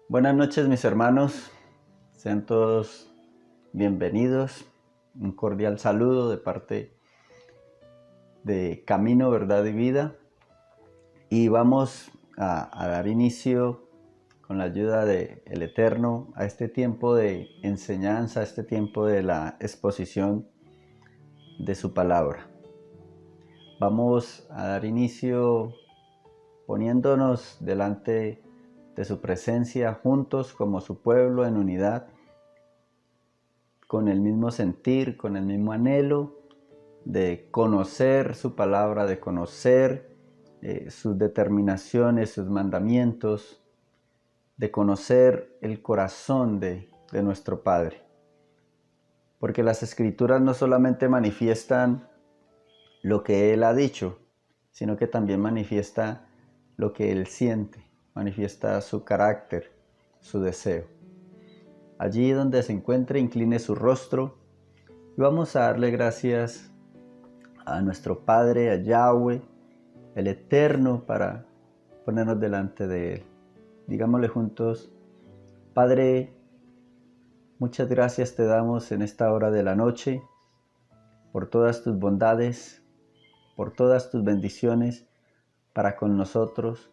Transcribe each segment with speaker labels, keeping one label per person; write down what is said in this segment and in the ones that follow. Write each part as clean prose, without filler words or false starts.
Speaker 1: Buenas noches, mis hermanos, sean todos bienvenidos. Un cordial saludo de parte de Camino, Verdad y Vida. Y vamos a dar inicio con la ayuda del Eterno a este tiempo de enseñanza, a este tiempo de la exposición de su palabra. Vamos a dar inicio poniéndonos delante de su presencia juntos como su pueblo en unidad, con el mismo sentir, con el mismo anhelo de conocer su palabra, de conocer sus determinaciones, sus mandamientos, de conocer el corazón de nuestro Padre. Porque las Escrituras no solamente manifiestan lo que Él ha dicho, sino que también manifiesta lo que Él siente, manifiesta su carácter, su deseo. Allí donde se encuentre, incline su rostro y vamos a darle gracias a nuestro Padre, a Yahweh, el Eterno, para ponernos delante de Él. Digámosle juntos: Padre, muchas gracias te damos en esta hora de la noche por todas tus bondades, por todas tus bendiciones para con nosotros,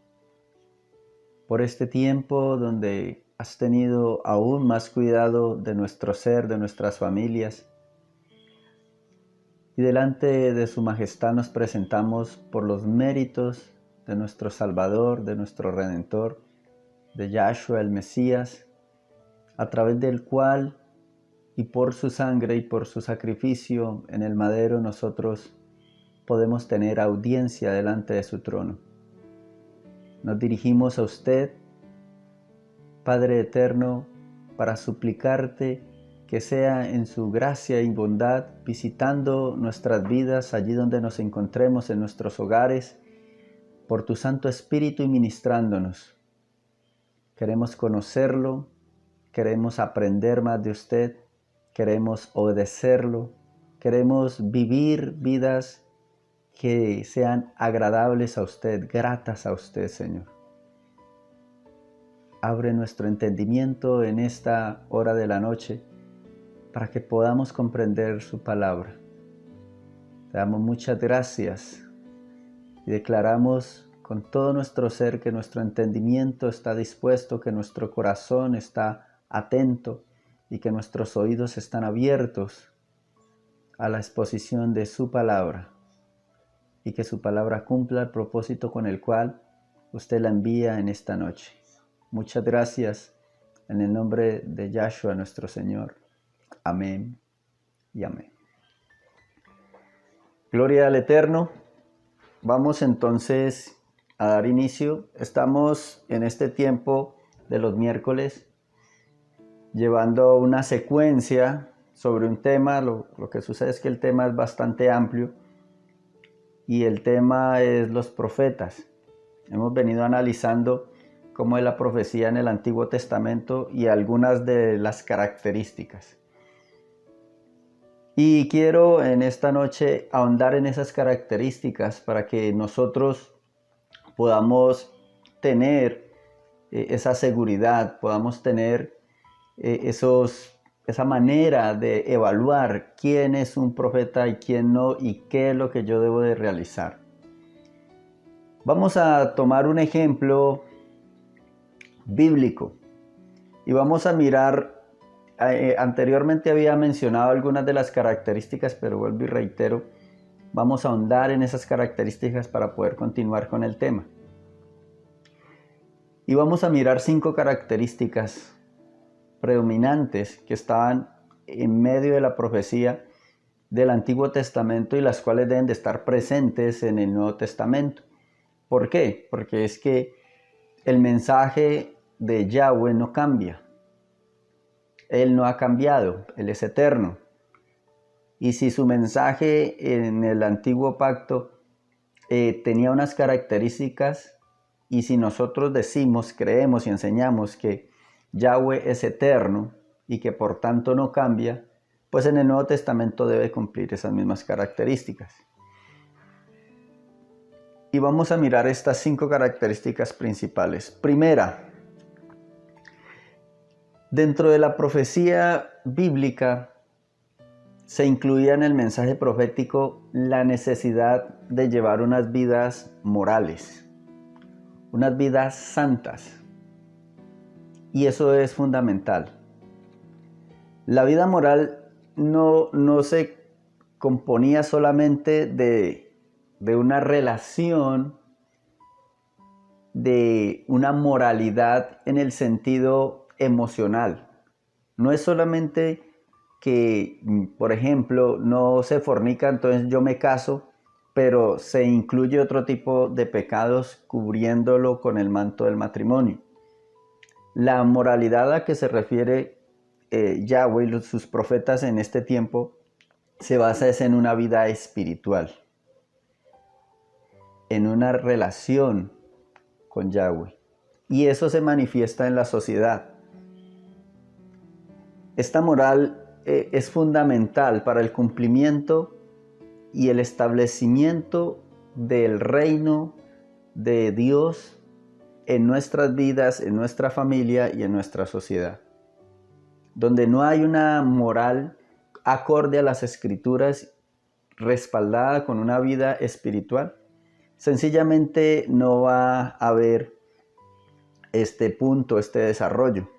Speaker 1: por este tiempo donde has tenido aún más cuidado de nuestro ser, de nuestras familias. Y delante de su majestad nos presentamos por los méritos de nuestro Salvador, de nuestro Redentor, de Yahshua el Mesías, a través del cual y por su sangre y por su sacrificio en el madero nosotros podemos tener audiencia delante de su trono. Nos dirigimos a usted, Padre Eterno, para suplicarte que sea en su gracia y bondad visitando nuestras vidas allí donde nos encontremos en nuestros hogares, por tu Santo Espíritu y ministrándonos. Queremos conocerlo, queremos aprender más de usted, queremos obedecerlo, queremos vivir vidas que sean agradables a usted, gratas a usted, Señor. Abre nuestro entendimiento en esta hora de la noche para que podamos comprender su palabra. Te damos muchas gracias y declaramos con todo nuestro ser que nuestro entendimiento está dispuesto, que nuestro corazón está atento y que nuestros oídos están abiertos a la exposición de su palabra, y que su palabra cumpla el propósito con el cual usted la envía en esta noche. Muchas gracias en el nombre de Yahshua nuestro Señor. Amén y amén. Gloria al Eterno. Vamos entonces a dar inicio. Estamos en este tiempo de los miércoles llevando una secuencia sobre un tema. Lo que sucede es que el tema es bastante amplio y el tema es los profetas. Hemos venido analizando cómo es la profecía en el Antiguo Testamento y algunas de las características. Y quiero en esta noche ahondar en esas características para que nosotros podamos tener esa seguridad, podamos tener esa manera de evaluar quién es un profeta y quién no, y qué es lo que yo debo de realizar. Vamos a tomar un ejemplo bíblico y vamos a mirar. Anteriormente había mencionado algunas de las características, pero vuelvo y reitero, vamos a ahondar en esas características para poder continuar con el tema. Y vamos a mirar 5 características predominantes que estaban en medio de la profecía del Antiguo Testamento y las cuales deben de estar presentes en el Nuevo Testamento. ¿Por qué? Porque es que el mensaje de Yahweh no cambia. Él no ha cambiado, Él es eterno. Y si su mensaje en el antiguo pacto tenía unas características, y si nosotros decimos, creemos y enseñamos que Yahweh es eterno y que por tanto no cambia, pues en el Nuevo Testamento debe cumplir esas mismas características. Y vamos a mirar estas 5 características principales. Primera, Dentro de la profecía bíblica se incluía en el mensaje profético la necesidad de llevar unas vidas morales, unas vidas santas. Y eso es fundamental. La vida moral no se componía solamente de una relación, de una moralidad en el sentido emocional. No es solamente que, por ejemplo, no se fornica, entonces yo me caso, pero se incluye otro tipo de pecados cubriéndolo con el manto del matrimonio. La moralidad a que se refiere Yahweh y sus profetas en este tiempo se basa en una vida espiritual, en una relación con Yahweh. Y eso se manifiesta en la sociedad. Esta moral es fundamental para el cumplimiento y el establecimiento del reino de Dios en nuestras vidas, en nuestra familia y en nuestra sociedad. Donde no hay una moral acorde a las Escrituras, respaldada con una vida espiritual, sencillamente no va a haber este punto, este desarrollo.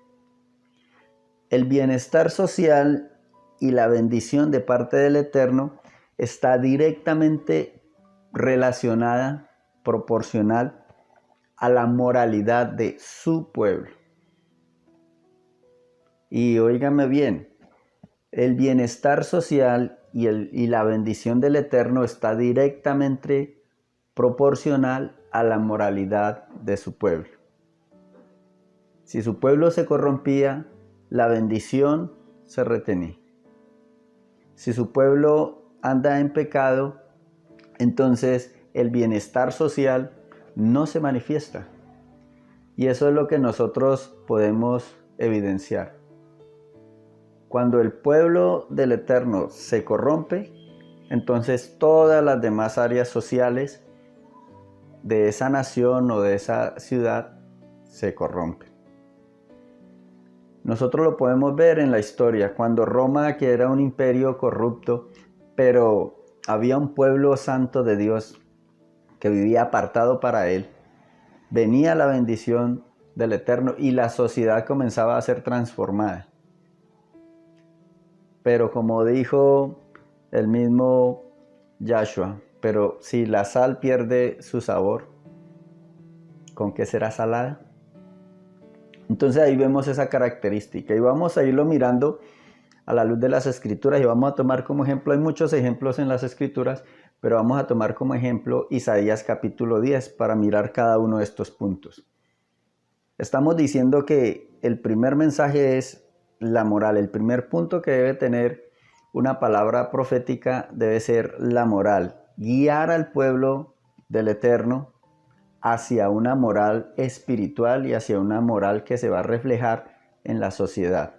Speaker 1: El bienestar social y la bendición de parte del Eterno está directamente relacionada, proporcional a la moralidad de su pueblo. Y óigame bien, el bienestar social y la bendición del Eterno está directamente proporcional a la moralidad de su pueblo. Si su pueblo se corrompía, la bendición se retenía. Si su pueblo anda en pecado, entonces el bienestar social no se manifiesta. Y eso es lo que nosotros podemos evidenciar. Cuando el pueblo del Eterno se corrompe, entonces todas las demás áreas sociales de esa nación o de esa ciudad se corrompen. Nosotros lo podemos ver en la historia, cuando Roma, que era un imperio corrupto, pero había un pueblo santo de Dios que vivía apartado para él, venía la bendición del Eterno y la sociedad comenzaba a ser transformada. Pero como dijo el mismo Yahshua, pero si la sal pierde su sabor, ¿con qué será salada? Entonces ahí vemos esa característica y vamos a irlo mirando a la luz de las Escrituras y vamos a tomar como ejemplo, hay muchos ejemplos en las Escrituras, pero vamos a tomar como ejemplo Isaías capítulo 10 para mirar cada uno de estos puntos. Estamos diciendo que el primer mensaje es la moral. El primer punto que debe tener una palabra profética debe ser la moral. Guiar al pueblo del Eterno hacia una moral espiritual y hacia una moral que se va a reflejar en la sociedad.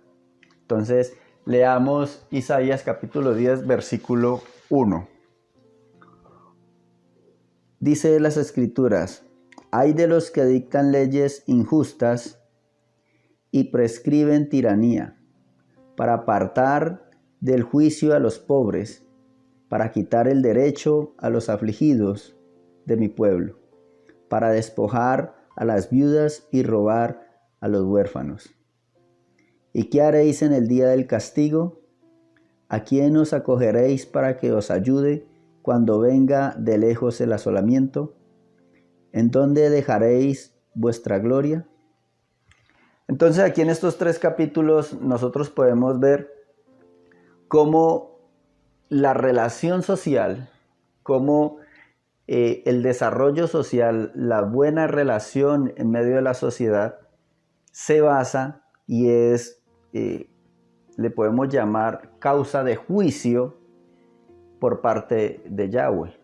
Speaker 1: Entonces, leamos Isaías capítulo 10, versículo 1. Dice las Escrituras: «Ay de los que dictan leyes injustas y prescriben tiranía, para apartar del juicio a los pobres, para quitar el derecho a los afligidos de mi pueblo, para despojar a las viudas y robar a los huérfanos. ¿Y qué haréis en el día del castigo? ¿A quién os acogeréis para que os ayude cuando venga de lejos el asolamiento? ¿En dónde dejaréis vuestra gloria?». Entonces aquí en estos 3 capítulos nosotros podemos ver cómo la relación social, cómo el desarrollo social, la buena relación en medio de la sociedad se basa y es, le podemos llamar causa de juicio por parte de Yahweh.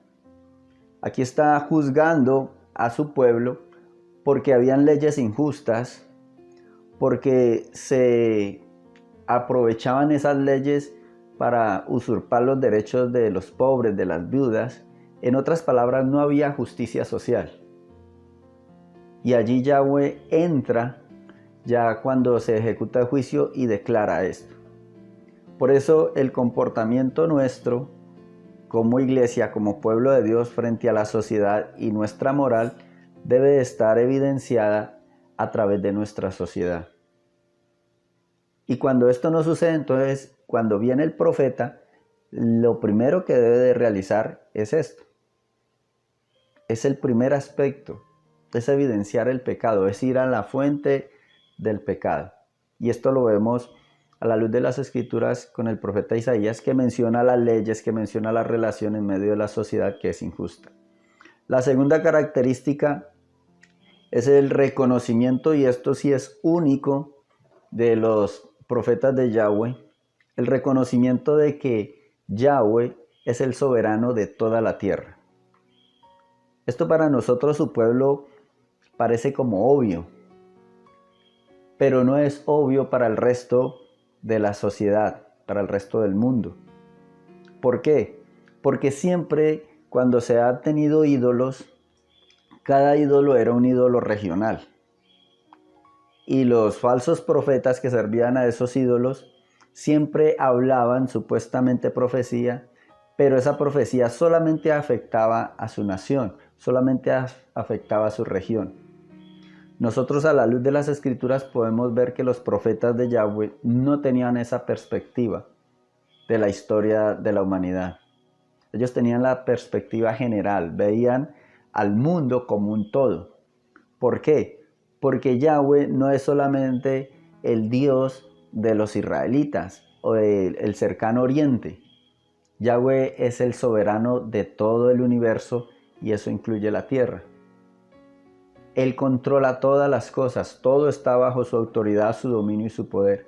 Speaker 1: Aquí está juzgando a su pueblo porque habían leyes injustas, porque se aprovechaban esas leyes para usurpar los derechos de los pobres, de las viudas. En otras palabras, no había justicia social. Y allí Yahweh ya cuando se ejecuta el juicio y declara esto. Por eso el comportamiento nuestro como iglesia, como pueblo de Dios frente a la sociedad y nuestra moral debe de estar evidenciada a través de nuestra sociedad. Y cuando esto no sucede, entonces cuando viene el profeta, lo primero que debe de realizar es esto. Es el primer aspecto, es evidenciar el pecado, es ir a la fuente del pecado. Y esto lo vemos a la luz de las Escrituras con el profeta Isaías, que menciona las leyes, que menciona la relación en medio de la sociedad que es injusta. La segunda característica es el reconocimiento, y esto sí es único de los profetas de Yahweh, el reconocimiento de que Yahweh es el soberano de toda la tierra. Esto para nosotros, su pueblo, parece como obvio, pero no es obvio para el resto de la sociedad, para el resto del mundo. ¿Por qué? Porque siempre cuando se ha tenido ídolos, cada ídolo era un ídolo regional. Y los falsos profetas que servían a esos ídolos siempre hablaban supuestamente profecía, pero esa profecía solamente afectaba a su nación, solamente afectaba a su región. Nosotros a la luz de las Escrituras podemos ver que los profetas de Yahweh no tenían esa perspectiva de la historia de la humanidad. Ellos tenían la perspectiva general, veían al mundo como un todo. ¿Por qué? Porque Yahweh no es solamente el Dios de los israelitas o del cercano oriente. Yahweh es el soberano de todo el universo y eso incluye la tierra. Él controla todas las cosas, todo está bajo su autoridad, su dominio y su poder.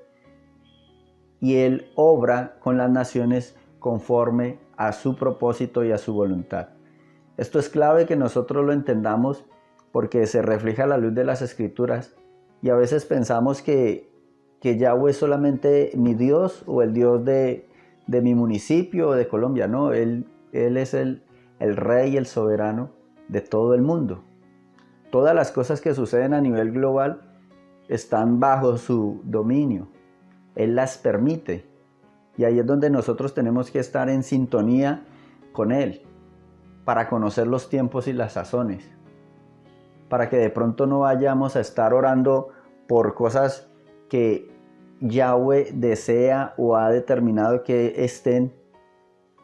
Speaker 1: Y Él obra con las naciones conforme a su propósito y a su voluntad. Esto es clave que nosotros lo entendamos porque se refleja a la luz de las Escrituras y a veces pensamos que Yahweh es solamente mi Dios o el Dios de mi municipio o de Colombia. No, Él es el Rey, el soberano de todo el mundo. Todas las cosas que suceden a nivel global están bajo su dominio. Él las permite. Y ahí es donde nosotros tenemos que estar en sintonía con Él para conocer los tiempos y las sazones. Para que de pronto no vayamos a estar orando por cosas que Yahweh desea o ha determinado que estén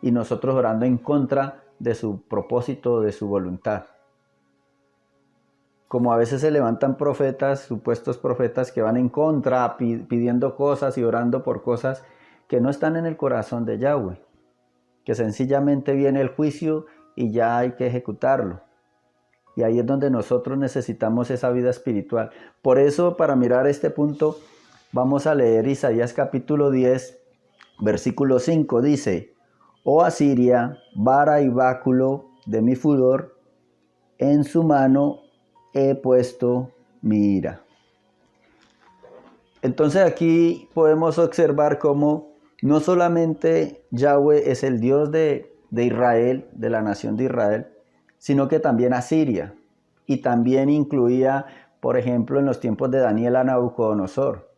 Speaker 1: y nosotros orando en contra de su propósito, de su voluntad. Como a veces se levantan profetas, supuestos profetas que van en contra, pidiendo cosas y orando por cosas que no están en el corazón de Yahweh, que sencillamente viene el juicio y ya hay que ejecutarlo. Y ahí es donde nosotros necesitamos esa vida espiritual. Por eso, para mirar este punto, vamos a leer Isaías capítulo 10, versículo 5. Dice: «Oh Asiria, vara y báculo de mi furor, en su mano he puesto mi ira». Entonces aquí podemos observar cómo no solamente Yahweh es el Dios de Israel, de la nación de Israel, sino que también Asiria, y también incluía, por ejemplo, en los tiempos de Daniel a Nabucodonosor.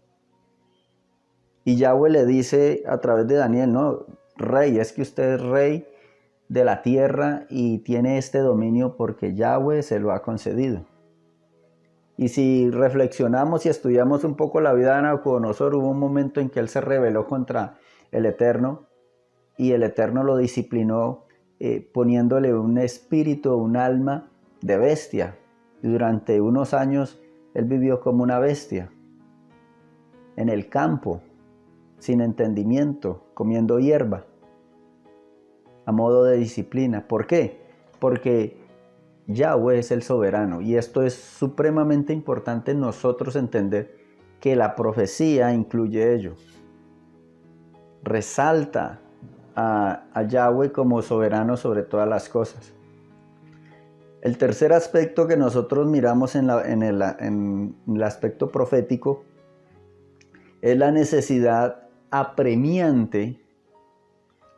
Speaker 1: Y Yahweh le dice a través de Daniel: no, rey, es que usted es rey de la tierra y tiene este dominio porque Yahweh se lo ha concedido. Y si reflexionamos y estudiamos un poco la vida de Nabucodonosor, hubo un momento en que él se rebeló contra el Eterno y el Eterno lo disciplinó poniéndole un espíritu, un alma de bestia. Y durante unos años él vivió como una bestia, en el campo, sin entendimiento, comiendo hierba, a modo de disciplina. ¿Por qué? Porque Yahweh es el soberano, y esto es supremamente importante nosotros entender que la profecía incluye ello. Resalta a Yahweh como soberano sobre todas las cosas. El tercer aspecto que nosotros miramos en el aspecto profético es la necesidad apremiante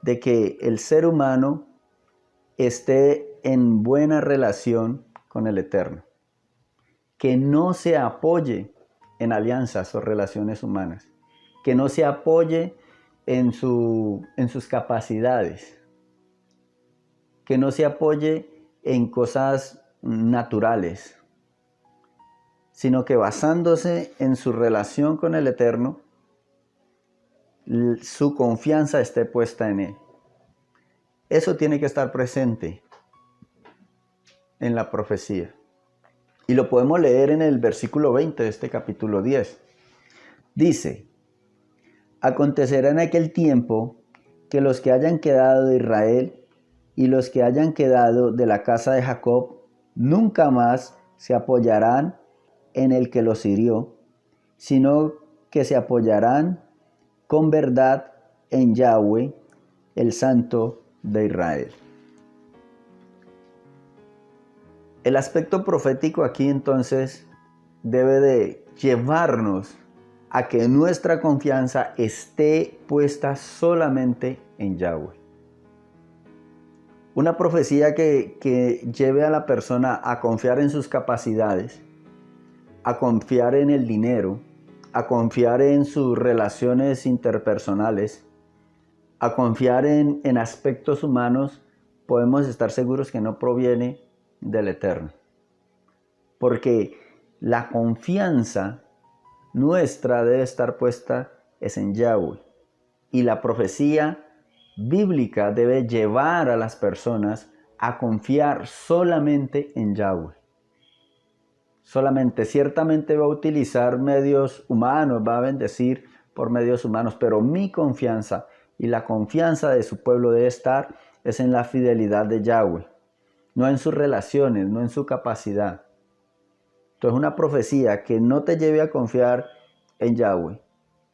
Speaker 1: de que el ser humano esté en buena relación con el Eterno, que no se apoye en alianzas o relaciones humanas, que no se apoye en sus capacidades, que no se apoye en cosas naturales, sino que basándose en su relación con el Eterno, su confianza esté puesta en Él. Eso tiene que estar presente en la profecía. Y lo podemos leer en el versículo 20 de este capítulo 10. Dice: acontecerá en aquel tiempo que los que hayan quedado de Israel y los que hayan quedado de la casa de Jacob nunca más se apoyarán en el que los hirió, sino que se apoyarán con verdad en Yahweh, el Santo de Israel. El aspecto profético aquí entonces debe de llevarnos a que nuestra confianza esté puesta solamente en Yahweh. Una profecía que lleve a la persona a confiar en sus capacidades, a confiar en el dinero, a confiar en sus relaciones interpersonales, a confiar en aspectos humanos, podemos estar seguros que no proviene del Eterno. Porque la confianza nuestra debe estar puesta es en Yahweh. Y la profecía bíblica debe llevar a las personas a confiar solamente en Yahweh. Solamente, ciertamente va a utilizar medios humanos, va a bendecir por medios humanos, pero mi confianza y la confianza de su pueblo debe estar es en la fidelidad de Yahweh, no en sus relaciones, no en su capacidad. Entonces, una profecía que no te lleve a confiar en Yahweh,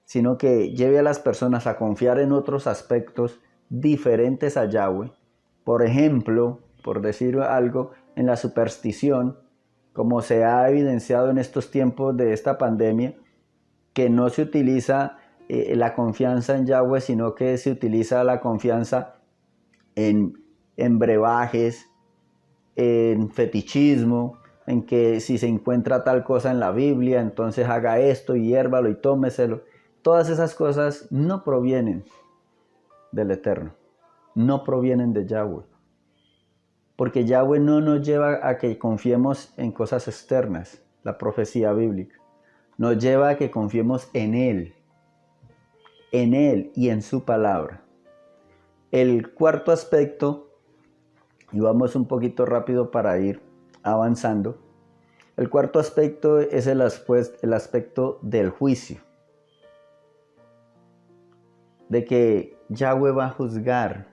Speaker 1: sino que lleve a las personas a confiar en otros aspectos diferentes a Yahweh. Por ejemplo, por decir algo, en la superstición, como se ha evidenciado en estos tiempos de esta pandemia, que no se utiliza la confianza en Yahweh, sino que se utiliza la confianza en brebajes, en fetichismo, en que si se encuentra tal cosa en la Biblia, entonces haga esto y hiérvalo y tómeselo. Todas esas cosas no provienen del Eterno, no provienen de Yahweh. Porque Yahweh no nos lleva a que confiemos en cosas externas, la profecía bíblica. Nos lleva a que confiemos en Él y en su palabra. El cuarto aspecto, y vamos un poquito rápido para ir avanzando. El cuarto aspecto es el aspecto del juicio. De que Yahweh va a juzgar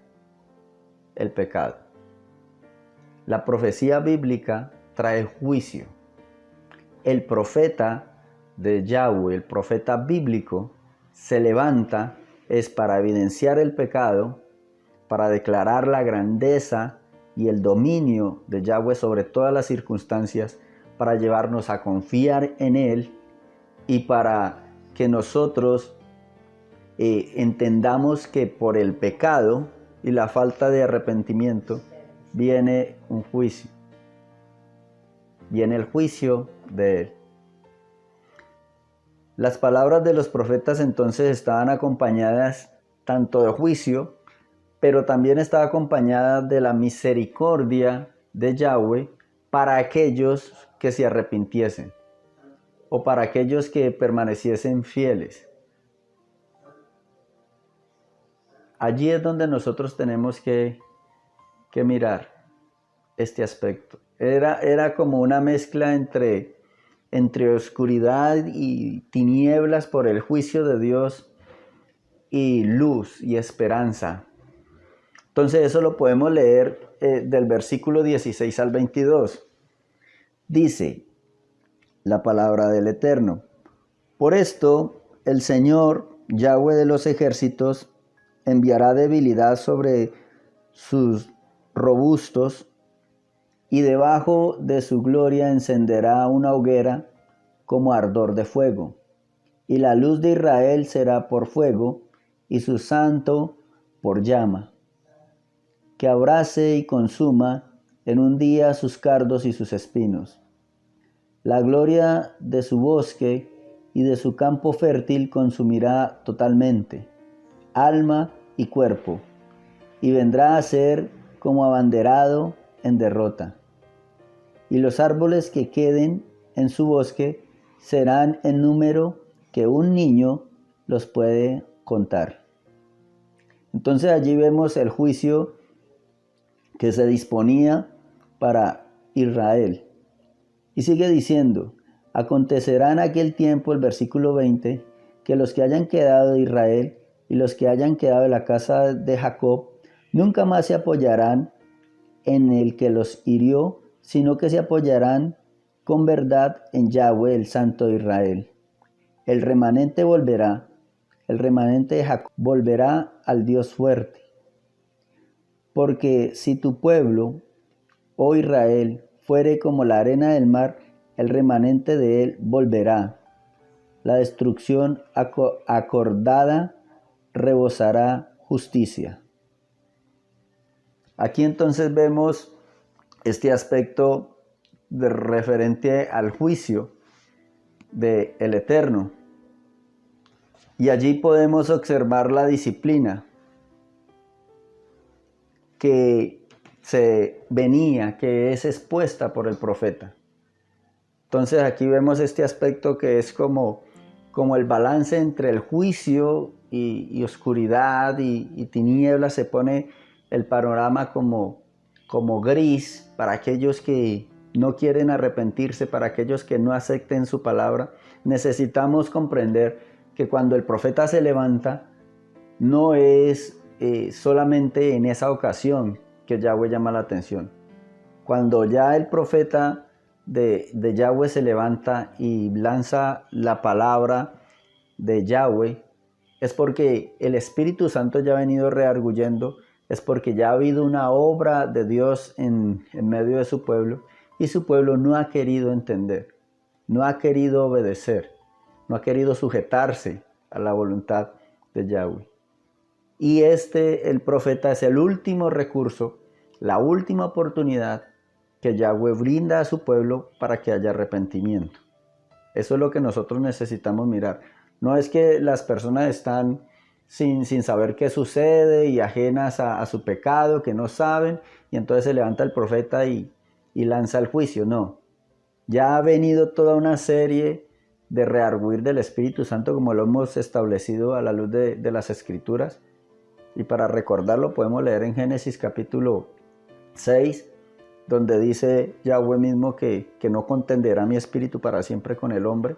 Speaker 1: el pecado. La profecía bíblica trae juicio. El profeta de Yahweh, el profeta bíblico, se levanta es para evidenciar el pecado, para declarar la grandeza y el dominio de Yahweh sobre todas las circunstancias, para llevarnos a confiar en Él y para que nosotros entendamos que por el pecado y la falta de arrepentimiento viene un juicio. Viene el juicio de Él. Las palabras de los profetas entonces estaban acompañadas tanto de juicio, pero también estaba acompañada de la misericordia de Yahweh para aquellos que se arrepintiesen o para aquellos que permaneciesen fieles. Allí es donde nosotros tenemos que mirar este aspecto. Era como una mezcla entre oscuridad y tinieblas por el juicio de Dios y luz y esperanza. Entonces eso lo podemos leer del versículo 16 al 22. Dice la palabra del Eterno: por esto el Señor, Yahweh de los ejércitos, enviará debilidad sobre sus robustos, y debajo de su gloria encenderá una hoguera como ardor de fuego. Y la luz de Israel será por fuego, y su santo por llama, que abrace y consuma en un día sus cardos y sus espinos. La gloria de su bosque y de su campo fértil consumirá totalmente, alma y cuerpo, y vendrá a ser como abanderado en derrota. Y los árboles que queden en su bosque serán en número que un niño los puede contar. Entonces allí vemos el juicio que se disponía para Israel. Y sigue diciendo, acontecerá en aquel tiempo, el versículo 20, que los que hayan quedado de Israel y los que hayan quedado de la casa de Jacob, nunca más se apoyarán en el que los hirió, sino que se apoyarán con verdad en Yahweh, el Santo de Israel. El remanente volverá, el remanente de Jacob volverá al Dios fuerte. Porque si tu pueblo, oh Israel, fuere como la arena del mar, el remanente de él volverá. La destrucción acordada rebosará justicia. Aquí entonces vemos este aspecto referente al juicio del Eterno. Y allí podemos observar la disciplina que se venía, que es expuesta por el profeta. Entonces aquí vemos este aspecto que es como el balance entre el juicio y oscuridad y tinieblas. Se pone el panorama como gris para aquellos que no quieren arrepentirse, para aquellos que no acepten su palabra. Necesitamos comprender que cuando el profeta se levanta, no es solamente en esa ocasión que Yahweh llama la atención. Cuando ya el profeta de Yahweh se levanta y lanza la palabra de Yahweh, es porque el Espíritu Santo ya ha venido redarguyendo, es porque ya ha habido una obra de Dios en medio de su pueblo, y su pueblo no ha querido entender, no ha querido obedecer, no ha querido sujetarse a la voluntad de Yahweh. Y el profeta es el último recurso, la última oportunidad que Yahweh brinda a su pueblo para que haya arrepentimiento. Eso es lo que nosotros necesitamos mirar. No es que las personas están sin saber qué sucede y ajenas a su pecado, que no saben, y entonces se levanta el profeta y lanza el juicio. No, ya ha venido toda una serie de redarguir del Espíritu Santo, como lo hemos establecido a la luz de las Escrituras. Y para recordarlo podemos leer en Génesis capítulo 6, donde dice Yahweh mismo que no contenderá mi espíritu para siempre con el hombre.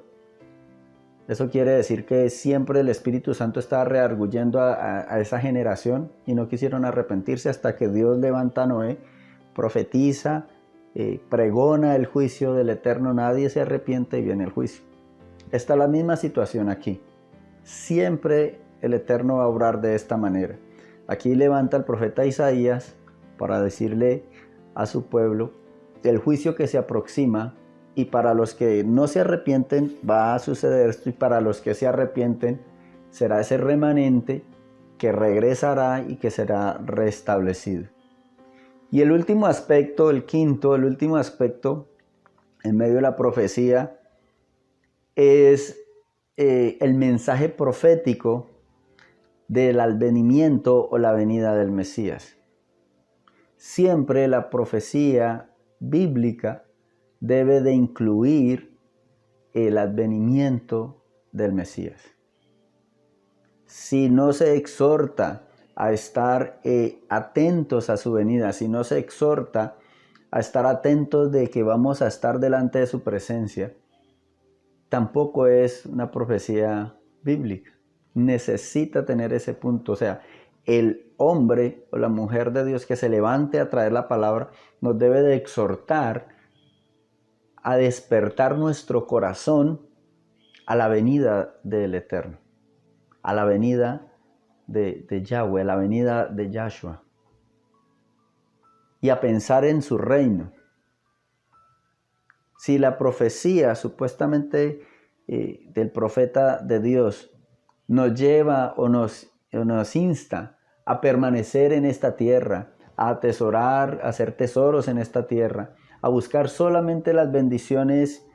Speaker 1: Eso quiere decir que siempre el Espíritu Santo estaba redarguyendo a esa generación y no quisieron arrepentirse hasta que Dios levanta a Noé, profetiza, pregona el juicio del Eterno, nadie se arrepiente y viene el juicio. Está la misma situación aquí. Siempre el Eterno va a obrar de esta manera. Aquí levanta el profeta Isaías para decirle a su pueblo el juicio que se aproxima, y para los que no se arrepienten va a suceder esto, y para los que se arrepienten será ese remanente que regresará y que será restablecido. Y el último aspecto, el último aspecto en medio de la profecía es el mensaje profético del advenimiento o la venida del Mesías. Siempre la profecía bíblica debe de incluir el advenimiento del Mesías. Si no se exhorta a estar atentos a su venida, si no se exhorta a estar atentos de que vamos a estar delante de su presencia, tampoco es una profecía bíblica. Necesita tener ese punto. O sea, el hombre o la mujer de Dios que se levante a traer la palabra nos debe de exhortar a despertar nuestro corazón a la venida del Eterno, a la venida de Yahweh, a la venida de Yahshua, y a pensar en su reino. Si la profecía supuestamente del profeta de Dios nos lleva o nos insta a permanecer en esta tierra, a atesorar, a hacer tesoros en esta tierra, a buscar solamente las bendiciones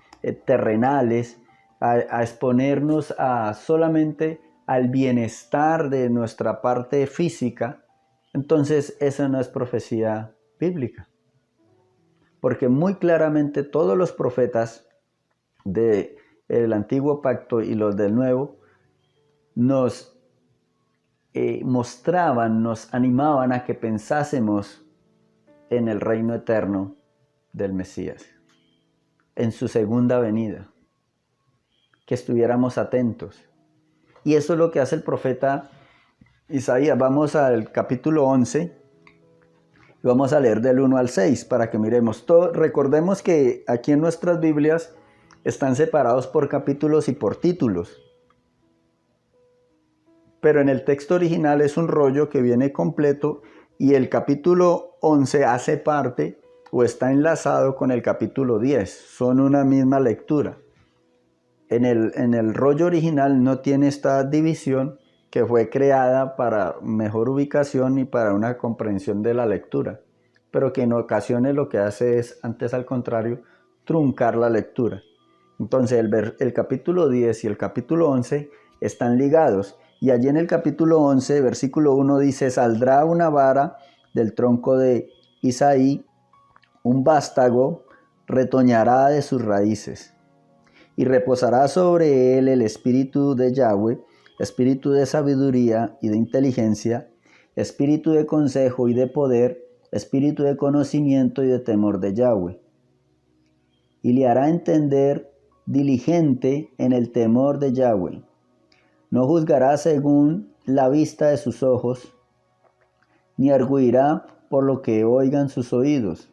Speaker 1: terrenales, a exponernos a solamente al bienestar de nuestra parte física, entonces esa no es profecía bíblica. Porque muy claramente todos los profetas del Antiguo Pacto y los del Nuevo nos mostraban, nos animaban a que pensásemos en el reino eterno del Mesías, en su segunda venida, que estuviéramos atentos. Y eso es lo que hace el profeta Isaías. Vamos al capítulo 11 y vamos a leer del 1 al 6 para que miremos todo. Recordemos que aquí en nuestras Biblias están separados por capítulos y por títulos. Pero en el texto original es un rollo que viene completo y el capítulo 11 hace parte o está enlazado con el capítulo 10. Son una misma lectura. En el rollo original no tiene esta división que fue creada para mejor ubicación y para una comprensión de la lectura, pero que en ocasiones lo que hace es, antes al contrario, truncar la lectura. Entonces el capítulo 10 y el capítulo 11 están ligados. Y allí en el capítulo 11, versículo 1 dice: saldrá una vara del tronco de Isaí, un vástago retoñará de sus raíces, y reposará sobre él el espíritu de Yahweh, espíritu de sabiduría y de inteligencia, espíritu de consejo y de poder, espíritu de conocimiento y de temor de Yahweh. Y le hará entender diligente en el temor de Yahweh. No juzgará según la vista de sus ojos, ni arguirá por lo que oigan sus oídos,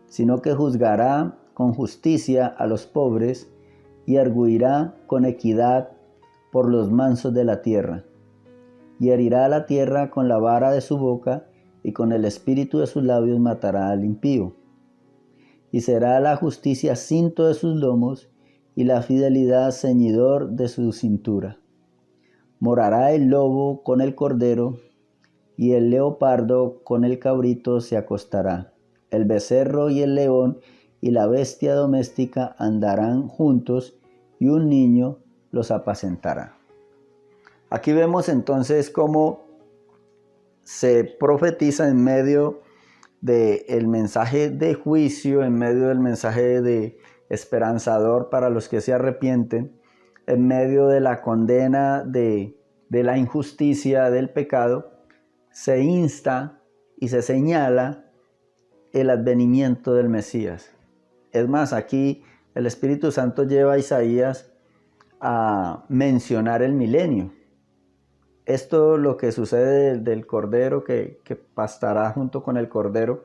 Speaker 1: sino que juzgará con justicia a los pobres y arguirá con equidad por los mansos de la tierra. Y herirá a la tierra con la vara de su boca, y con el espíritu de sus labios matará al impío. Y será la justicia cinto de sus lomos, y la fidelidad ceñidor de su cintura. Morará el lobo con el cordero, y el leopardo con el cabrito se acostará. El becerro y el león y la bestia doméstica andarán juntos, y un niño los apacentará. Aquí vemos entonces cómo se profetiza en medio del mensaje de juicio, en medio del mensaje de esperanzador para los que se arrepienten, en medio de la condena de la injusticia, del pecado, se insta y se señala el advenimiento del Mesías. Es más, aquí el Espíritu Santo lleva a Isaías a mencionar el milenio. Esto, lo que sucede del cordero que pastará junto con el cordero,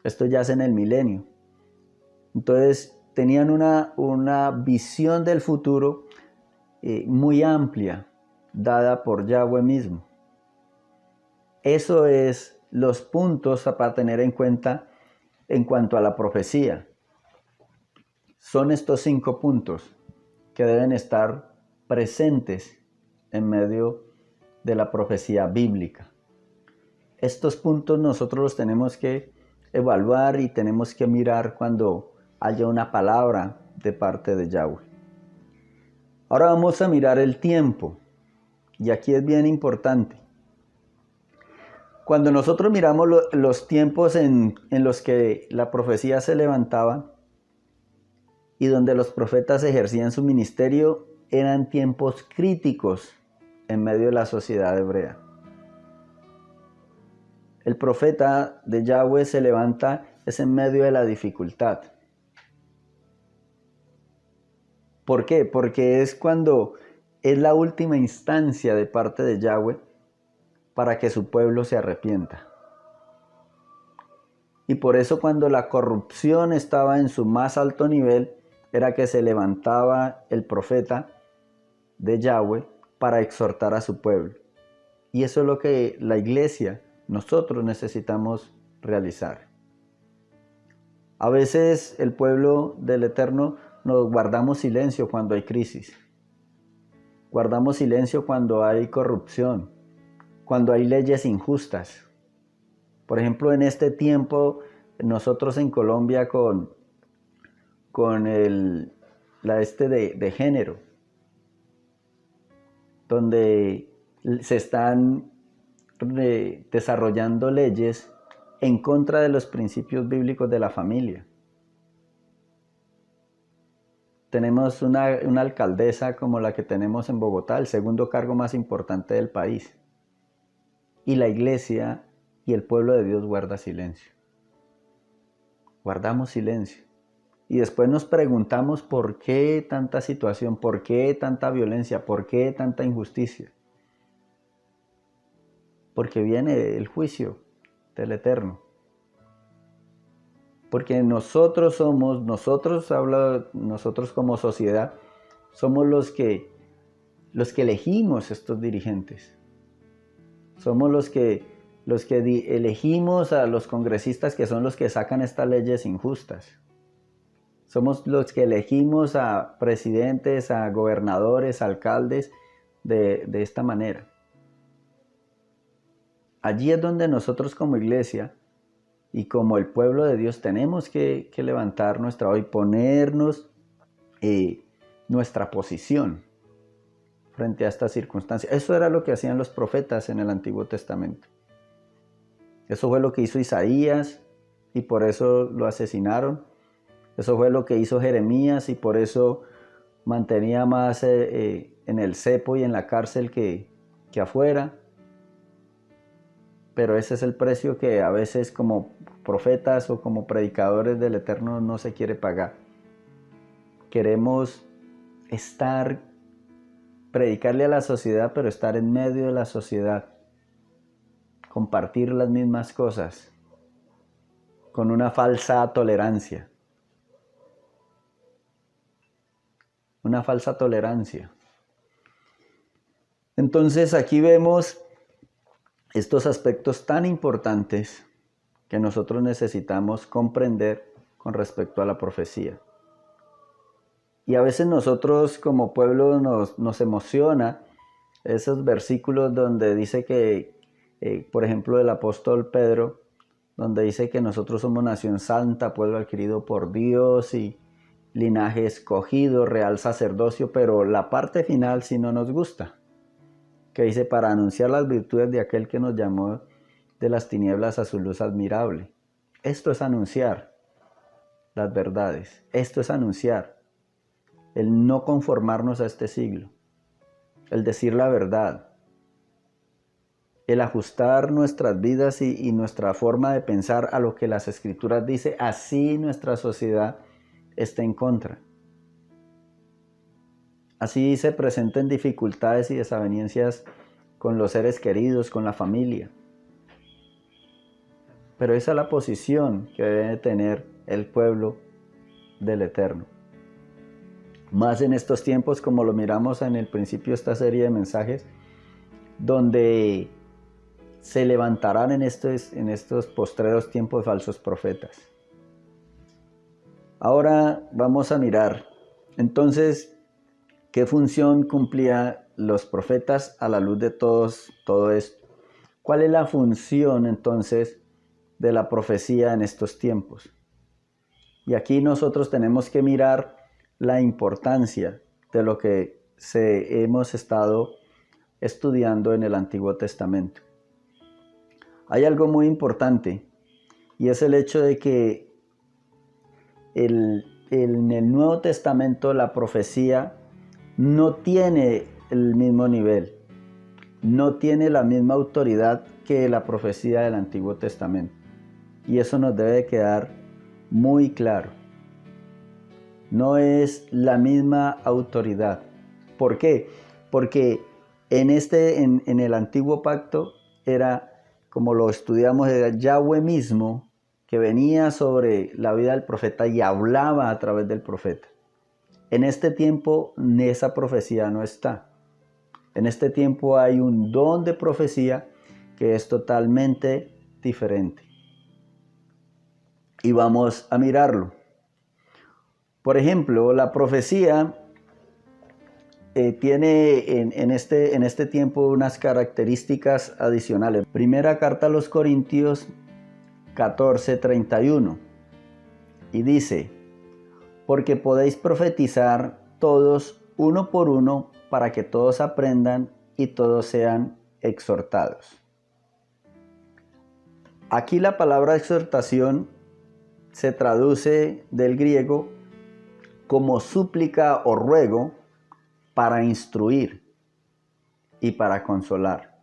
Speaker 1: esto ya es en el milenio. Entonces tenían una visión del futuro muy amplia, dada por Yahweh mismo. Eso es los puntos para tener en cuenta en cuanto a la profecía. Son estos 5 puntos que deben estar presentes en medio de la profecía bíblica. Estos puntos nosotros los tenemos que evaluar y tenemos que mirar cuando haya una palabra de parte de Yahweh. Ahora vamos a mirar el tiempo, y aquí es bien importante. Cuando nosotros miramos los tiempos en los que la profecía se levantaba y donde los profetas ejercían su ministerio, eran tiempos críticos en medio de la sociedad hebrea. El profeta de Yahweh se levanta es en medio de la dificultad. ¿Por qué? Porque es cuando es la última instancia de parte de Yahweh para que su pueblo se arrepienta. Y por eso cuando la corrupción estaba en su más alto nivel, era que se levantaba el profeta de Yahweh para exhortar a su pueblo. Y eso es lo que la iglesia, nosotros necesitamos realizar. A veces el pueblo del Eterno nos guardamos silencio cuando hay crisis. Guardamos silencio cuando hay corrupción, cuando hay leyes injustas. Por ejemplo, en este tiempo, nosotros en Colombia con de género, donde se están desarrollando leyes en contra de los principios bíblicos de la familia. Tenemos una alcaldesa como la que tenemos en Bogotá, el segundo cargo más importante del país. Y la iglesia y el pueblo de Dios guarda silencio. Guardamos silencio. Y después nos preguntamos por qué tanta situación, por qué tanta violencia, por qué tanta injusticia. Porque viene el juicio del Eterno. Porque nosotros como sociedad, somos los que elegimos estos dirigentes. Somos los que elegimos a los congresistas que son los que sacan estas leyes injustas. Somos los que elegimos a presidentes, a gobernadores, a alcaldes de esta manera. Allí es donde nosotros como iglesia y como el pueblo de Dios tenemos que levantar nuestra voz y ponernos nuestra posición frente a estas circunstancias. Eso era lo que hacían los profetas en el Antiguo Testamento. Eso fue lo que hizo Isaías y por eso lo asesinaron. Eso fue lo que hizo Jeremías y por eso mantenía más en el cepo y en la cárcel que afuera. Pero ese es el precio que a veces como profetas o como predicadores del Eterno no se quiere pagar. Queremos predicarle a la sociedad, pero estar en medio de la sociedad. Compartir las mismas cosas con una falsa tolerancia. Una falsa tolerancia. Entonces aquí vemos estos aspectos tan importantes que nosotros necesitamos comprender con respecto a la profecía. Y a veces nosotros como pueblo nos emociona esos versículos donde dice que, por ejemplo, el apóstol Pedro, donde dice que nosotros somos nación santa, pueblo adquirido por Dios y linaje escogido, real sacerdocio, pero la parte final sí no nos gusta, que dice para anunciar las virtudes de aquel que nos llamó de las tinieblas a su luz admirable. Esto es anunciar las verdades, esto es anunciar el no conformarnos a este siglo, el decir la verdad, el ajustar nuestras vidas y nuestra forma de pensar a lo que las Escrituras dice, así nuestra sociedad está en contra. Así se presenten dificultades y desavenencias con los seres queridos, con la familia. Pero esa es la posición que debe tener el pueblo del Eterno. Más en estos tiempos, como lo miramos en el principio de esta serie de mensajes, donde se levantarán en estos postreros tiempos falsos profetas. Ahora vamos a mirar, entonces, ¿qué función cumplían los profetas a la luz de todo esto? ¿Cuál es la función entonces de la profecía en estos tiempos? Y aquí nosotros tenemos que mirar la importancia de lo que hemos estado estudiando en el Antiguo Testamento. Hay algo muy importante y es el hecho de que en el Nuevo Testamento la profecía no tiene el mismo nivel, no tiene la misma autoridad que la profecía del Antiguo Testamento. Y eso nos debe quedar muy claro. No es la misma autoridad. ¿Por qué? Porque en el Antiguo Pacto era, como lo estudiamos, era Yahweh mismo que venía sobre la vida del profeta y hablaba a través del profeta. En este tiempo esa profecía no está. En este tiempo hay un don de profecía que es totalmente diferente. Y vamos a mirarlo. Por ejemplo, la profecía tiene en este tiempo unas características adicionales. Primera carta a los Corintios 14:31 y dice: porque podéis profetizar todos uno por uno para que todos aprendan y todos sean exhortados. Aquí la palabra exhortación se traduce del griego como súplica o ruego para instruir y para consolar.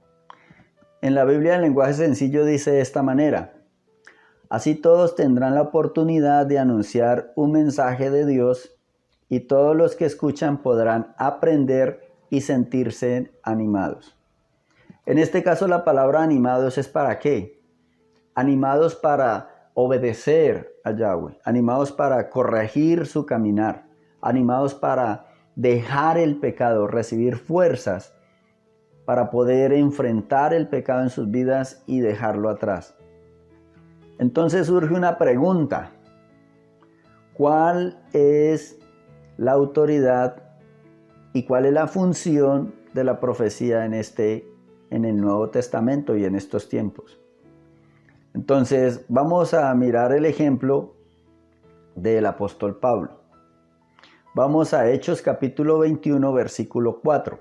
Speaker 1: En la Biblia el lenguaje sencillo dice de esta manera: así todos tendrán la oportunidad de anunciar un mensaje de Dios y todos los que escuchan podrán aprender y sentirse animados. En este caso la palabra animados es ¿para qué? Animados para obedecer a Yahweh, animados para corregir su caminar, animados para dejar el pecado, recibir fuerzas para poder enfrentar el pecado en sus vidas y dejarlo atrás. Entonces surge una pregunta: ¿cuál es la autoridad y cuál es la función de la profecía en el Nuevo Testamento y en estos tiempos? Entonces vamos a mirar el ejemplo del apóstol Pablo. Vamos a Hechos capítulo 21, versículo 4.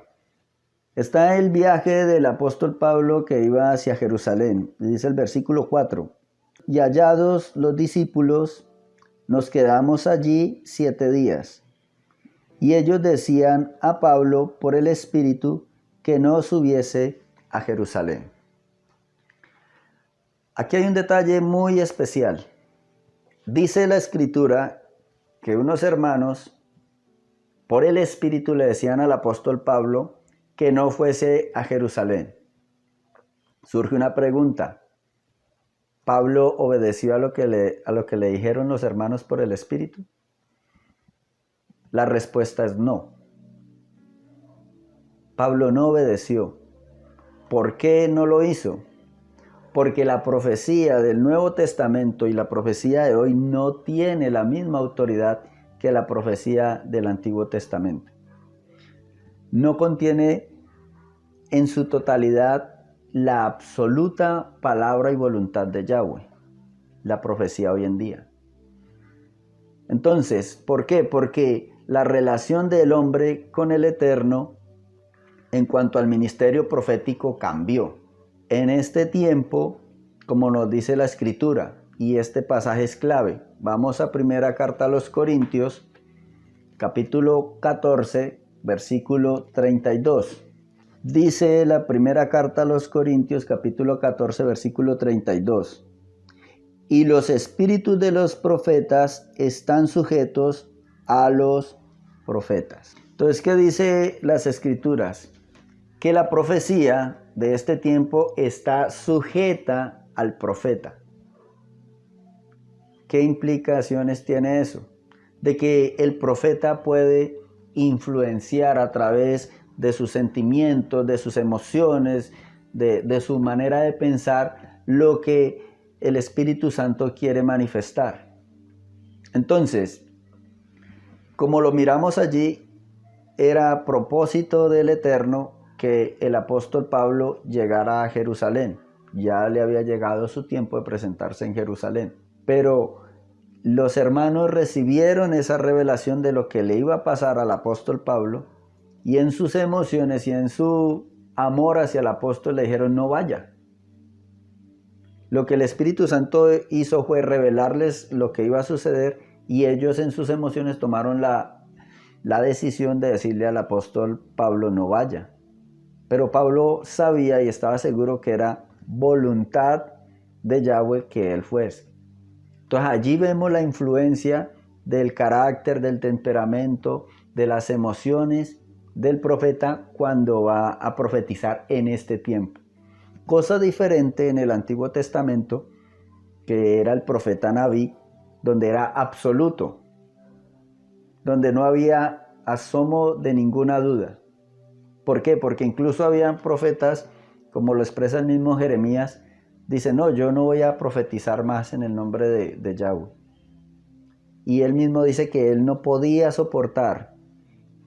Speaker 1: Está el viaje del apóstol Pablo que iba hacia Jerusalén. Dice el versículo 4. Y hallados los discípulos, nos quedamos allí 7 días. Y ellos decían a Pablo por el Espíritu que no subiese a Jerusalén. Aquí hay un detalle muy especial. Dice la Escritura que unos hermanos por el Espíritu le decían al apóstol Pablo que no fuese a Jerusalén. Surge una pregunta: ¿Pablo obedeció a lo que le dijeron los hermanos por el Espíritu? La respuesta es no. Pablo no obedeció. ¿Por qué no lo hizo? Porque la profecía del Nuevo Testamento y la profecía de hoy no tiene la misma autoridad que la profecía del Antiguo Testamento. No contiene en su totalidad la absoluta palabra y voluntad de Yahweh, la profecía hoy en día. Entonces, ¿por qué? Porque la relación del hombre con el Eterno en cuanto al ministerio profético cambió. En este tiempo, como nos dice la Escritura, y este pasaje es clave, vamos a primera carta a los Corintios, capítulo 14, versículo 32. Dice la primera carta a los Corintios, capítulo 14, versículo 32. Y los espíritus de los profetas están sujetos a los profetas. Entonces, ¿qué dice las Escrituras? Que la profecía de este tiempo está sujeta al profeta. ¿Qué implicaciones tiene eso? De que el profeta puede influenciar a través de sus sentimientos, de sus emociones, de su manera de pensar, lo que el Espíritu Santo quiere manifestar. Entonces, como lo miramos allí, era propósito del Eterno que el apóstol Pablo llegara a Jerusalén. Ya le había llegado su tiempo de presentarse en Jerusalén. Pero los hermanos recibieron esa revelación de lo que le iba a pasar al apóstol Pablo, y en sus emociones y en su amor hacia el apóstol le dijeron: no vaya. Lo que el Espíritu Santo hizo fue revelarles lo que iba a suceder, y ellos en sus emociones tomaron la decisión de decirle al apóstol Pablo: no vaya. Pero Pablo sabía y estaba seguro que era voluntad de Yahweh que él fuese. Entonces allí vemos la influencia del carácter, del temperamento, de las emociones del profeta cuando va a profetizar en este tiempo. Cosa diferente en el Antiguo Testamento, que era el profeta Nabí, donde era absoluto, donde no había asomo de ninguna duda. ¿Por qué? Porque incluso habían profetas, como lo expresa el mismo Jeremías, dice: no, yo no voy a profetizar más en el nombre de Yahweh. Y él mismo dice que él no podía soportar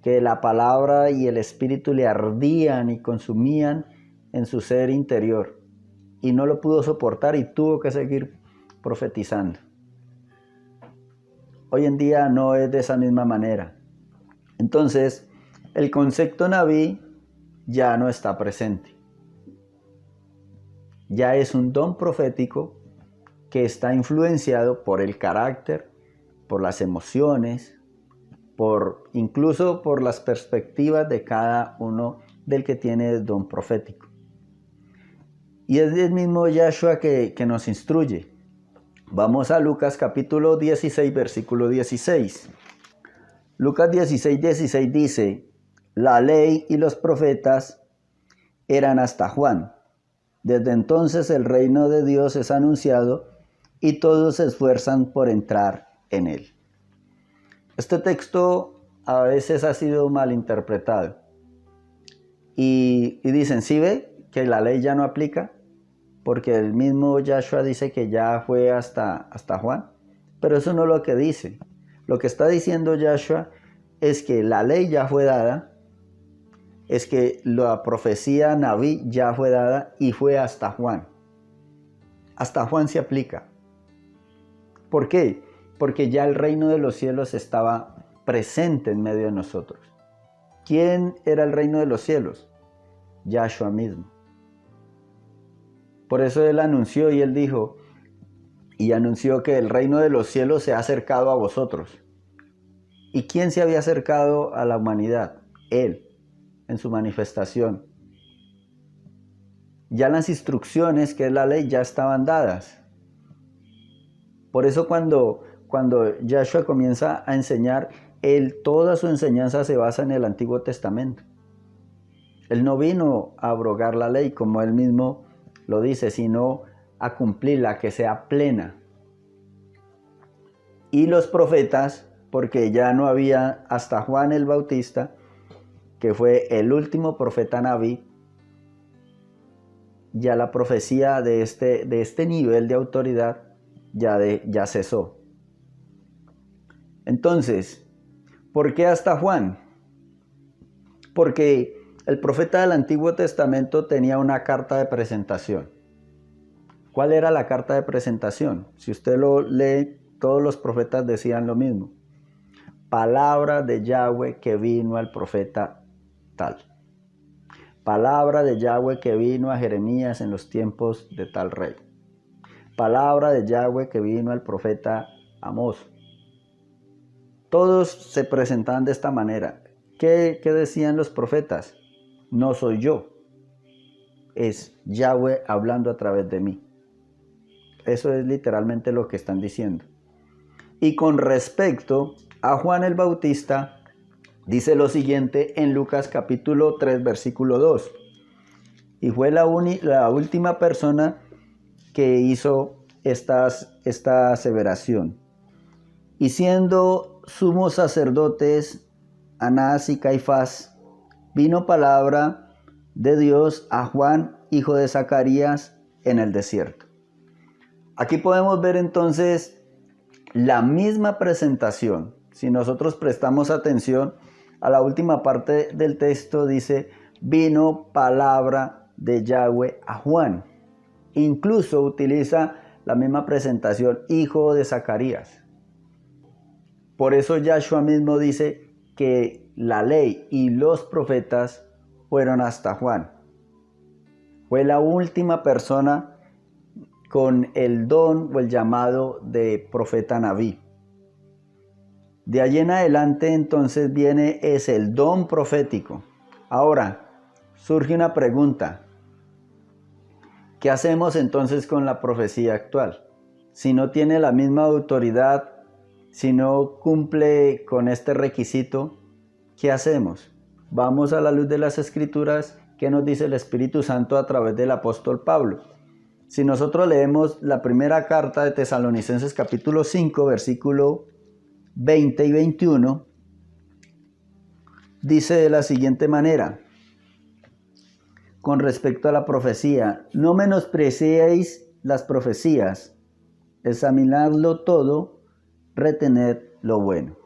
Speaker 1: que la palabra y el espíritu le ardían y consumían en su ser interior. Y no lo pudo soportar y tuvo que seguir profetizando. Hoy en día no es de esa misma manera. Entonces, el concepto Nabí ya no está presente. Ya es un don profético que está influenciado por el carácter, por las emociones, incluso por las perspectivas de cada uno del que tiene el don profético. Y es el mismo Yahshua que nos instruye. Vamos a Lucas capítulo 16, versículo 16. Lucas 16, 16 dice: la ley y los profetas eran hasta Juan. Desde entonces el reino de Dios es anunciado y todos se esfuerzan por entrar en él. Este texto a veces ha sido malinterpretado. Y dicen, ¿sí ve que la ley ya no aplica? Porque el mismo Yahshua dice que ya fue hasta Juan. Pero eso no es lo que dice. Lo que está diciendo Yahshua es que la ley ya fue dada, es que la profecía Naví ya fue dada y fue hasta Juan. Hasta Juan se aplica. ¿Por qué? Porque ya el reino de los cielos estaba presente en medio de nosotros. ¿Quién era el reino de los cielos? Yahshua mismo. Por eso él anunció y él dijo, y anunció que el reino de los cielos se ha acercado a vosotros. ¿Y quién se había acercado a la humanidad? Él, en su manifestación. Ya las instrucciones, que es la ley, ya estaban dadas. Por eso cuando Yahshua comienza a enseñar, toda su enseñanza se basa en el Antiguo Testamento. Él no vino a abrogar la ley, como él mismo lo dice, sino a cumplirla, que sea plena. Y los profetas, porque ya no había hasta Juan el Bautista, que fue el último profeta Naví, ya la profecía de este nivel de autoridad ya cesó. Entonces, ¿por qué hasta Juan? Porque el profeta del Antiguo Testamento tenía una carta de presentación. ¿Cuál era la carta de presentación? Si usted lo lee, todos los profetas decían lo mismo. Palabra de Yahweh que vino al profeta tal. Palabra de Yahweh que vino a Jeremías en los tiempos de tal rey. Palabra de Yahweh que vino al profeta Amós. Todos se presentaban de esta manera. ¿Qué decían los profetas? No soy yo, es Yahweh hablando a través de mí. Eso es literalmente lo que están diciendo. Y con respecto a Juan el Bautista, dice lo siguiente en Lucas capítulo 3, versículo 2. Y fue la última persona que hizo esta aseveración. Y siendo sumos sacerdotes Anás y Caifás, vino palabra de Dios a Juan, hijo de Zacarías, en el desierto. Aquí podemos ver entonces la misma presentación. Si nosotros prestamos atención a la última parte del texto, dice, vino palabra de Yahweh a Juan. Incluso utiliza la misma presentación, hijo de Zacarías. Por eso Yahshua mismo dice que la ley y los profetas fueron hasta Juan. Fue la última persona con el don o el llamado de profeta Naví. De allí en adelante entonces es el don profético. Ahora, surge una pregunta. ¿Qué hacemos entonces con la profecía actual? Si no tiene la misma autoridad, si no cumple con este requisito, ¿qué hacemos? Vamos a la luz de las Escrituras. ¿Qué nos dice el Espíritu Santo a través del apóstol Pablo? Si nosotros leemos la primera carta de Tesalonicenses capítulo 5, versículo 20 y 21, dice de la siguiente manera, con respecto a la profecía, no menospreciéis las profecías, examinadlo todo, retened lo bueno.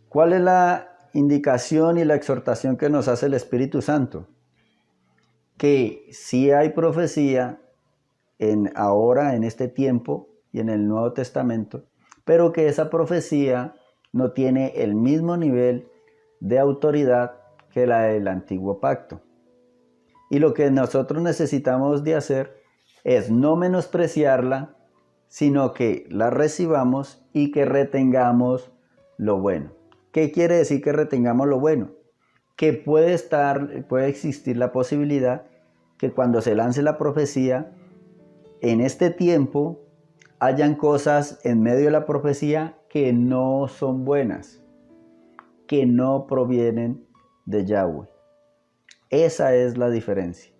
Speaker 1: ¿Cuál es la indicación y la exhortación que nos hace el Espíritu Santo? Que sí hay profecía ahora, en este tiempo y en el Nuevo Testamento, pero que esa profecía no tiene el mismo nivel de autoridad que la del antiguo pacto. Y lo que nosotros necesitamos de hacer es no menospreciarla, sino que la recibamos y que retengamos lo bueno. ¿Qué quiere decir que retengamos lo bueno? Que puede existir la posibilidad que cuando se lance la profecía, en este tiempo, hayan cosas en medio de la profecía que no son buenas, que no provienen de Yahweh. Esa es la diferencia.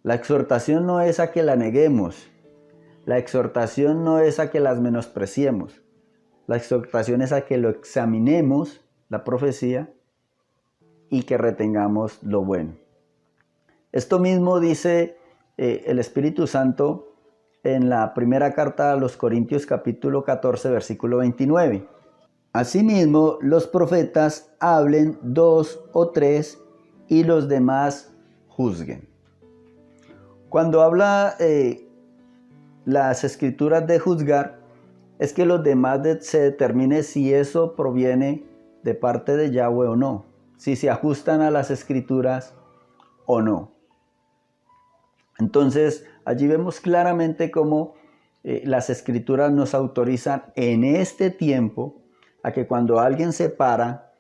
Speaker 1: La exhortación no es a que la neguemos. La exhortación no es a que las menospreciemos. La exhortación es a que lo examinemos, la profecía, y que retengamos lo bueno. Esto mismo dice el Espíritu Santo en la primera carta a los Corintios capítulo 14, versículo 29. Asimismo, los profetas hablen 2 o 3 y los demás juzguen. Cuando habla las escrituras de juzgar, es que los demás se determine si eso proviene de parte de Yahweh o no, si se ajustan a las escrituras o no. Entonces, allí vemos claramente cómo las escrituras nos autorizan en este tiempo a que cuando alguien se para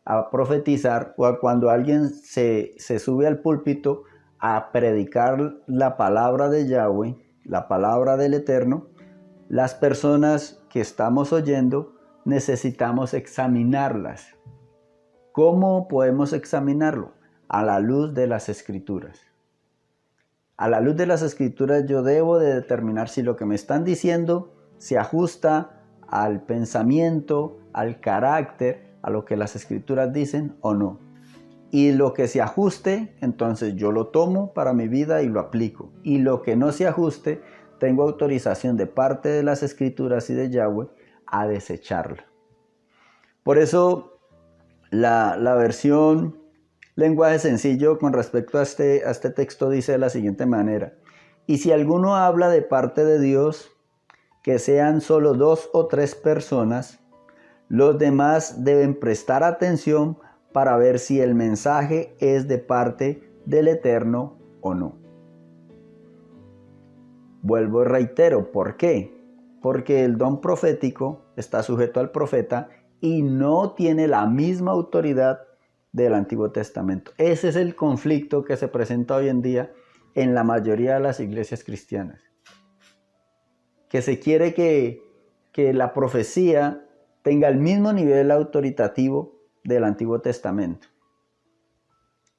Speaker 1: a profetizar o cuando alguien se sube al púlpito a predicar la palabra de Yahweh, la palabra del Eterno, las personas que estamos oyendo necesitamos examinarlas. ¿Cómo podemos examinarlo? A la luz de las escrituras. A la luz de las escrituras yo debo de determinar si lo que me están diciendo se ajusta al pensamiento, al carácter, a lo que las escrituras dicen o no. Y lo que se ajuste, entonces yo lo tomo para mi vida y lo aplico. Y lo que no se ajuste, tengo autorización de parte de las escrituras y de Yahweh a desecharla. Por eso la versión lenguaje sencillo con respecto a este texto dice de la siguiente manera: y si alguno habla de parte de Dios, que sean solo 2 o 3 personas, los demás deben prestar atención para ver si el mensaje es de parte del Eterno o no. Vuelvo y reitero, ¿por qué? Porque el don profético está sujeto al profeta y no tiene la misma autoridad del Antiguo Testamento. Ese es el conflicto que se presenta hoy en día en la mayoría de las iglesias cristianas. Que se quiere que la profecía tenga el mismo nivel autoritativo del Antiguo Testamento.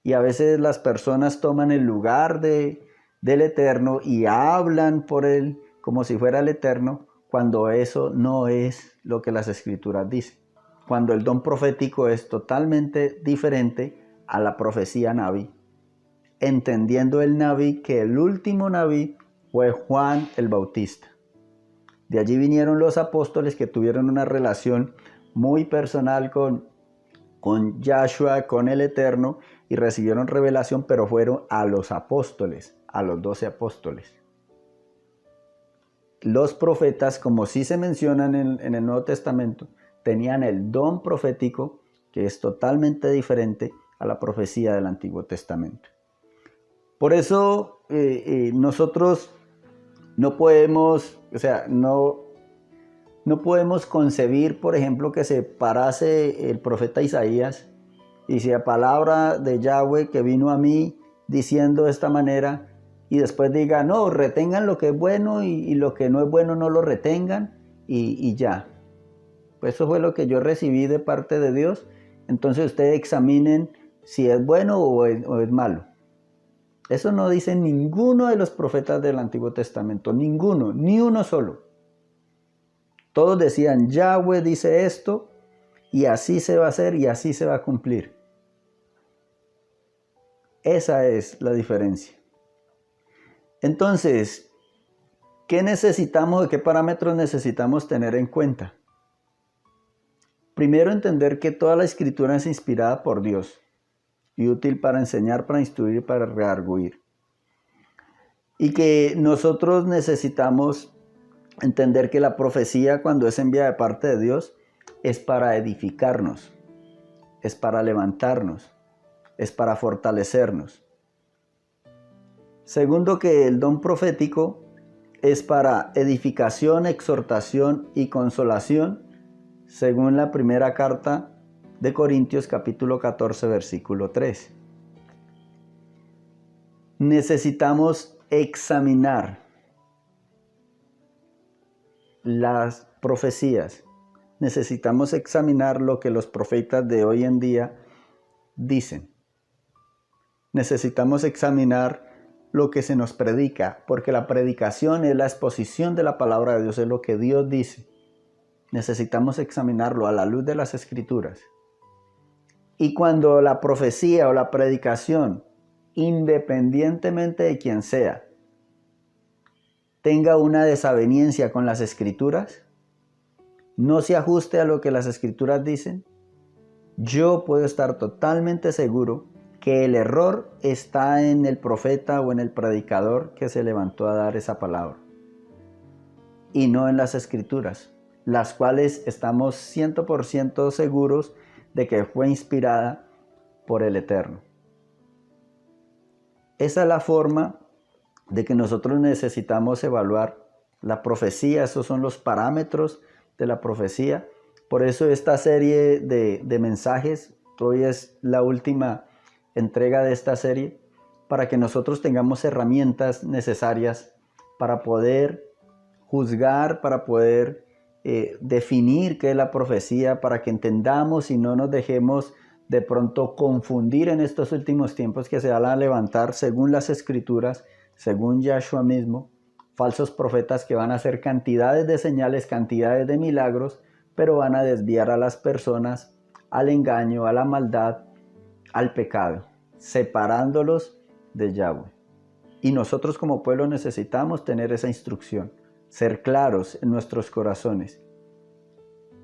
Speaker 1: Y a veces las personas toman el lugar del Eterno y hablan por él como si fuera el Eterno, cuando eso no es lo que las Escrituras dicen. Cuando el don profético es totalmente diferente a la profecía Naví, entendiendo el Naví que el último Naví fue Juan el Bautista. De allí vinieron los apóstoles que tuvieron una relación muy personal con Yahshua, con el Eterno, y recibieron revelación, pero fueron a los apóstoles, a los 12 apóstoles. Los profetas, como sí se mencionan en el Nuevo Testamento, tenían el don profético, que es totalmente diferente a la profecía del Antiguo Testamento. Por eso nosotros no podemos, no podemos concebir, por ejemplo, que se parase el profeta Isaías y dice: palabra de Yahweh que vino a mí diciendo de esta manera, y después diga: no, retengan lo que es bueno y lo que no es bueno no lo retengan y ya. Pues eso fue lo que yo recibí de parte de Dios. Entonces ustedes examinen si es bueno o es malo. Eso no dice ninguno de los profetas del Antiguo Testamento. Ninguno, ni uno solo. Todos decían: Yahweh dice esto y así se va a hacer y así se va a cumplir. Esa es la diferencia. Entonces, ¿qué necesitamos o qué parámetros necesitamos tener en cuenta? Primero, entender que toda la escritura es inspirada por Dios y útil para enseñar, para instruir y para redarguir. Y que nosotros necesitamos entender que la profecía, cuando es enviada de parte de Dios, es para edificarnos, es para levantarnos, es para fortalecernos. Segundo, que el don profético es para edificación, exhortación y consolación, según la primera carta de Corintios capítulo 14, versículo 3. Necesitamos examinar las profecías. Necesitamos examinar lo que los profetas de hoy en día dicen. Necesitamos examinar lo que se nos predica, porque la predicación es la exposición de la palabra de Dios, es lo que Dios dice. Necesitamos examinarlo a la luz de las Escrituras. Y cuando la profecía o la predicación, independientemente de quien sea, tenga una desaveniencia con las Escrituras, no se ajuste a lo que las Escrituras dicen, yo puedo estar totalmente seguro que el error está en el profeta o en el predicador que se levantó a dar esa palabra, y no en las Escrituras, las cuales estamos 100% seguros de que fue inspirada por el Eterno. Esa es la forma de que nosotros necesitamos evaluar la profecía. Esos son los parámetros de la profecía. Por eso esta serie de mensajes, hoy es la última entrega de esta serie, para que nosotros tengamos herramientas necesarias para poder juzgar, para poder definir qué es la profecía, para que entendamos y no nos dejemos de pronto confundir en estos últimos tiempos, que se van a levantar, según las Escrituras, según Yahshua mismo, falsos profetas que van a hacer cantidades de señales, cantidades de milagros, pero van a desviar a las personas al engaño, a la maldad, al pecado, separándolos de Yahweh. Y nosotros como pueblo necesitamos tener esa instrucción, ser claros en nuestros corazones.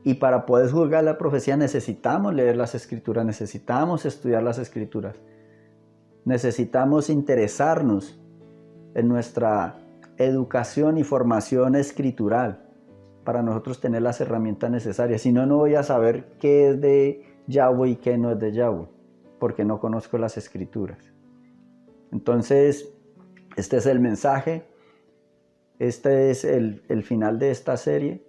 Speaker 1: Y para poder juzgar la profecía necesitamos leer las Escrituras, necesitamos estudiar las Escrituras, necesitamos interesarnos en nuestra educación y formación escritural para nosotros tener las herramientas necesarias. Si no, no voy a saber qué es de Yahweh y qué no es de Yahweh, porque no conozco las Escrituras. Entonces, este es el mensaje, este es el final de esta serie.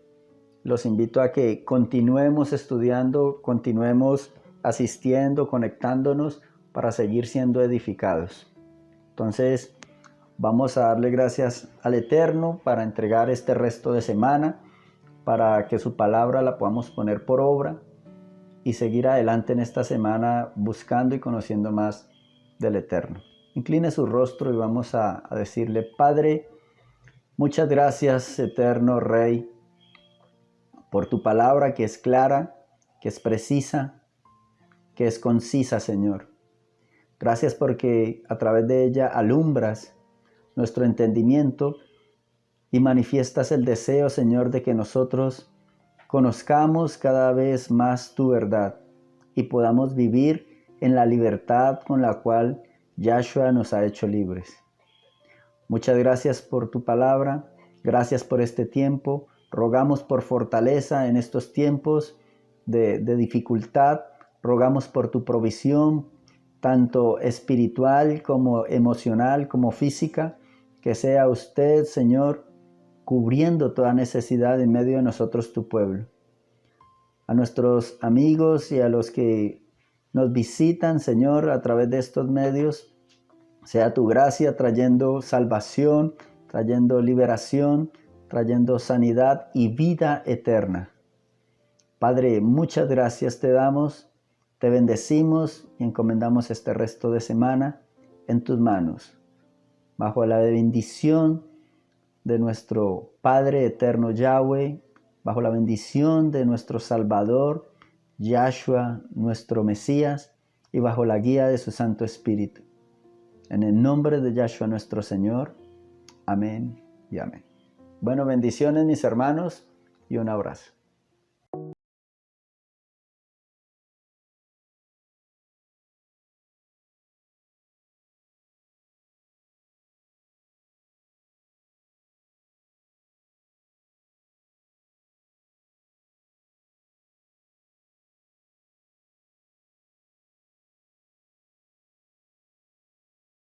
Speaker 1: Los invito a que continuemos estudiando, continuemos asistiendo, conectándonos para seguir siendo edificados. Entonces, vamos a darle gracias al Eterno para entregar este resto de semana, para que su palabra la podamos poner por obra y seguir adelante en esta semana buscando y conociendo más del Eterno. Incline su rostro y vamos a decirle: Padre, muchas gracias, Eterno Rey, por tu palabra que es clara, que es precisa, que es concisa, Señor. Gracias porque a través de ella alumbras nuestro entendimiento y manifiestas el deseo, Señor, de que nosotros conozcamos cada vez más tu verdad y podamos vivir en la libertad con la cual Yahshua nos ha hecho libres. Muchas gracias por tu palabra, gracias por este tiempo. Rogamos por fortaleza en estos tiempos de dificultad. Rogamos por tu provisión, tanto espiritual como emocional, como física. Que sea usted, Señor, cubriendo toda necesidad en medio de nosotros, tu pueblo. A nuestros amigos y a los que nos visitan, Señor, a través de estos medios, sea tu gracia trayendo salvación, trayendo liberación, trayendo sanidad y vida eterna. Padre, muchas gracias te damos, te bendecimos y encomendamos este resto de semana en tus manos, bajo la bendición de nuestro Padre eterno Yahweh, bajo la bendición de nuestro Salvador, Yahshua, nuestro Mesías, y bajo la guía de su Santo Espíritu. En el nombre de Yahshua nuestro Señor. Amén y amén. Bueno, bendiciones mis hermanos y un abrazo.